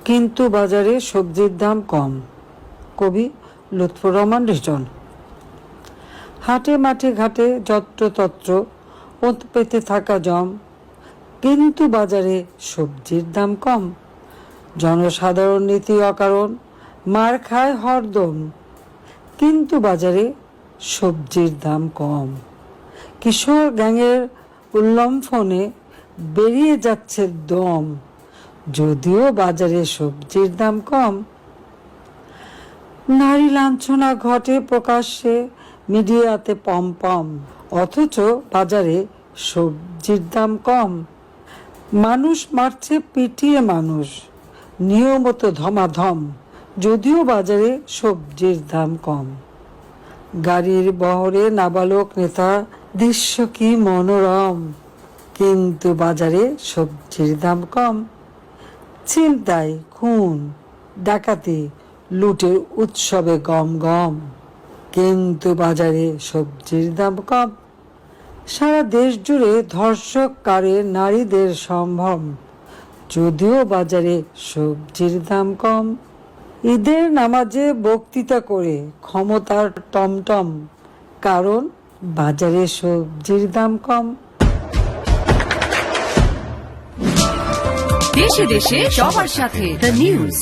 কিন্তু বাজারে সবজির দাম কম। কবি লুৎফর রহমান রিটন। হাটে মাঠে ঘাটে যত্রতত্র ওত পেতে থাকা জম, কিন্তু বাজারে সবজির দাম কম। জনসাধারণ নীতি অকারণ মার খায় হরদম, কিন্তু বাজারে সবজির দাম কম। কিশোর গ্যাংয়ের উল্লম্ফনে বেরিয়ে যাচ্ছে দম, যদিও বাজারে সবজির দাম কম। নারী লাঞ্ছনা ঘটে প্রকাশ্যে মিডিয়াতে পম, অথচ বাজারে সবজির দাম কম। মানুষ মারছে পিটিয়ে মানুষ, নিয়মিত ধমাধম, যদিও বাজারে সবজির দাম কম। গাড়ির বহরে নাবালক নেতা, দৃশ্য কি মনোরম, কিন্তু বাজারে সবজির দাম কম। ছিনতাই, খুন, ডাকাতি, লুটের উৎসবে গম গম, কিন্তু বাজারে সবজির দাম কম। সারা দেশ জুড়ে ধর্ষক কারে নারীদের সম্ভ্রম, যদিও বাজারে সবজির দাম কম। ঈদের নামাজে বক্তৃতা করে ক্ষমতার টমটম, কারণ বাজারে সবজির দাম কম। দেশে দেশে সবার সাথে দ্য নিউজ।